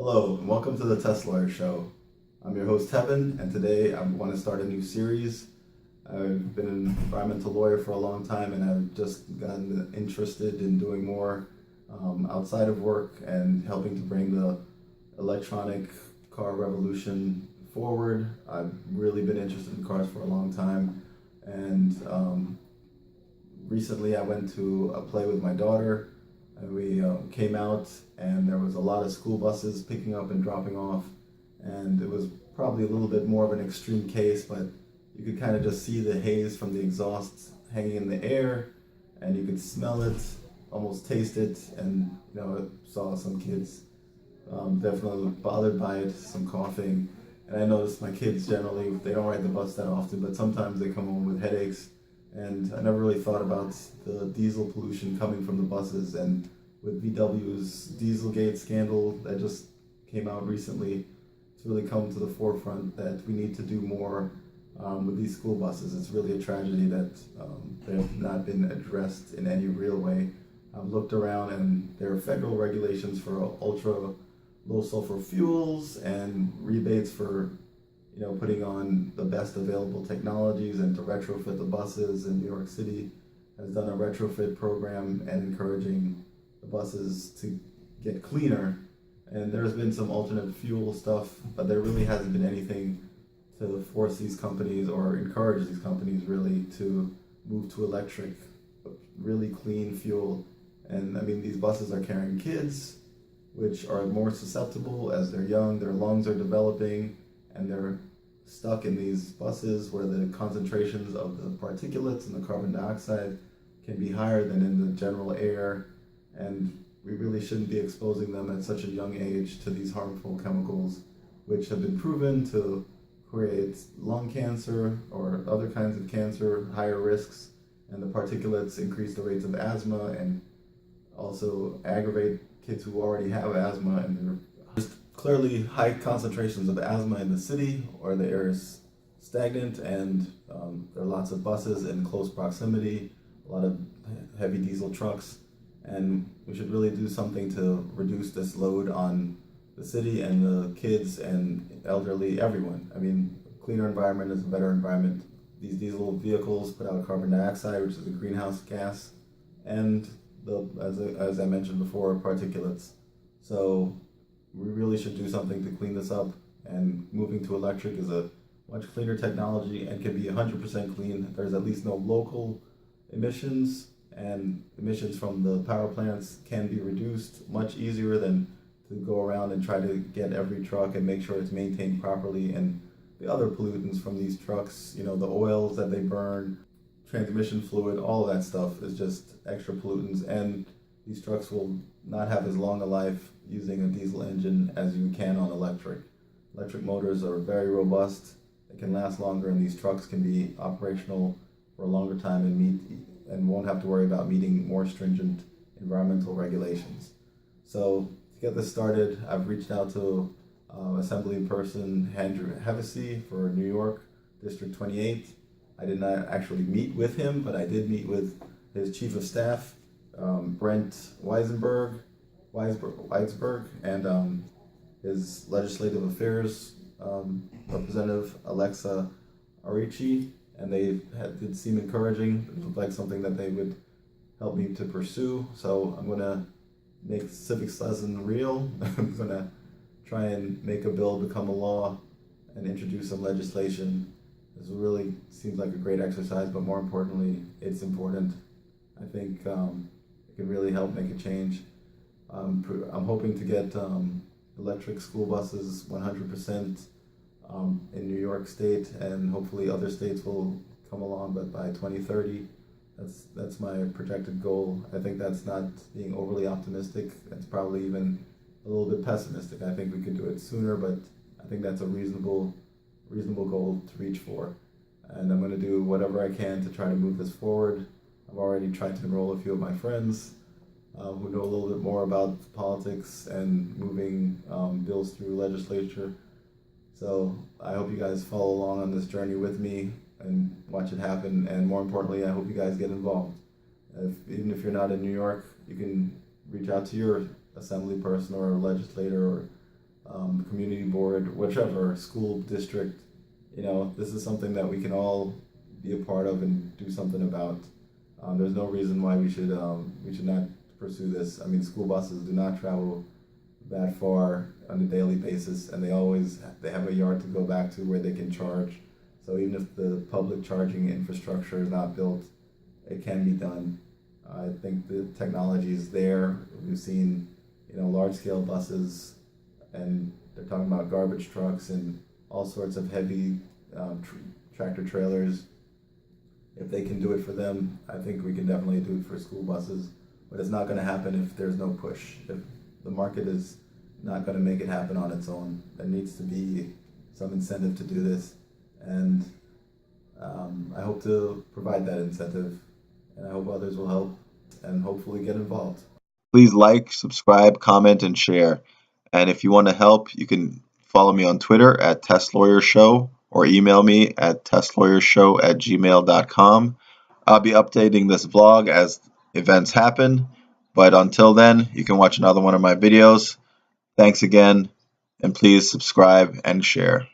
Hello, and welcome to the Teslawyer show. I'm your host, Tevin, and today I want to start a new series. I've been an environmental lawyer for a long time, and I've just gotten interested in doing more outside of work and helping to bring the electronic car revolution forward. I've really been interested in cars for a long time, and recently I went to a play with my daughter, and we came out, and there was a lot of school buses picking up and dropping off, and it was probably a little bit more of an extreme case, but you could kind of just see the haze from the exhaust hanging in the air, and you could smell it, almost taste it, and saw some kids definitely bothered by it, some coughing. And I noticed my kids generally, they don't ride the bus that often, but sometimes they come home with headaches. And I never really thought about the diesel pollution coming from the buses. And with VW's Dieselgate scandal that just came out recently, it's really come to the forefront that we need to do more with these school buses. It's really a tragedy that they have not been addressed in any real way. I've looked around, and there are federal regulations for ultra low sulfur fuels and rebates for putting on the best available technologies and to retrofit the buses. And New York City has done a retrofit program and encouraging the buses to get cleaner. And there's been some alternate fuel stuff, but there really hasn't been anything to force these companies or encourage these companies really to move to electric, really clean fuel. And I mean, these buses are carrying kids, which are more susceptible as they're young, their lungs are developing, and they're stuck in these buses where the concentrations of the particulates and the carbon dioxide can be higher than in the general air. And we really shouldn't be exposing them at such a young age to these harmful chemicals, which have been proven to create lung cancer or other kinds of cancer, higher risks. And the particulates increase the rates of asthma and also aggravate kids who already have asthma. And there's clearly high concentrations of asthma in the city, or the air is stagnant, and there are lots of buses in close proximity, a lot of heavy diesel trucks, and we should really do something to reduce this load on the city and the kids and elderly, everyone. I mean, a cleaner environment is a better environment. These diesel vehicles put out carbon dioxide, which is a greenhouse gas, and as I mentioned before, particulates. So we really should do something to clean this up, and moving to electric is a much cleaner technology and can be 100% clean. There's at least no local emissions, and emissions from the power plants can be reduced much easier than to go around and try to get every truck and make sure it's maintained properly. And the other pollutants from these trucks, the oils that they burn, transmission fluid, all of that stuff is just extra pollutants, and these trucks will not have as long a life using a diesel engine as you can on electric. Electric motors are very robust, they can last longer, and these trucks can be operational for a longer time and won't have to worry about meeting more stringent environmental regulations. So to get this started, I've reached out to Assembly Person Andrew Hevesy for New York, District 28. I did not actually meet with him, but I did meet with his chief of staff, Brent Weisberg, and his legislative affairs representative, Alexa Arici, and did seem encouraging. It looked like something that they would help me to pursue. So I'm going to make civics lesson real. I'm going to try and make a bill become a law and introduce some legislation. This really seems like a great exercise, but more importantly, it's important. I think it can really help make a change. I'm hoping to get electric school buses 100% in New York State, and hopefully other states will come along, but by 2030, that's my projected goal. I think that's not being overly optimistic. That's probably even a little bit pessimistic. I think we could do it sooner, but I think that's a reasonable goal to reach for. And I'm going to do whatever I can to try to move this forward. I've already tried to enroll a few of my friends who know a little bit more about politics and moving bills through legislature. So I hope you guys follow along on this journey with me and watch it happen. And more importantly, I hope you guys get involved. Even if you're not in New York, you can reach out to your assembly person or legislator or community board, whichever school district, this is something that we can all be a part of and do something about. There's no reason why we should not pursue this. I mean, school buses do not travel that far on a daily basis, and they have a yard to go back to where they can charge. So even if the public charging infrastructure is not built, it can be done. I think the technology is there. We've seen, large scale buses, and they're talking about garbage trucks and all sorts of heavy tractor trailers. If they can do it for them, I think we can definitely do it for school buses. But it's not going to happen if there's no push. If the market is not going to make it happen on its own, there needs to be some incentive to do this. And I hope to provide that incentive, and I hope others will help and hopefully get involved. Please like, subscribe, comment, and share. And if you want to help, you can follow me on Twitter at Teslawyer Show or email me at testlawyershow@gmail.com. I'll be updating this vlog as events happen, but until then, you can watch another one of my videos. Thanks again, and please subscribe and share.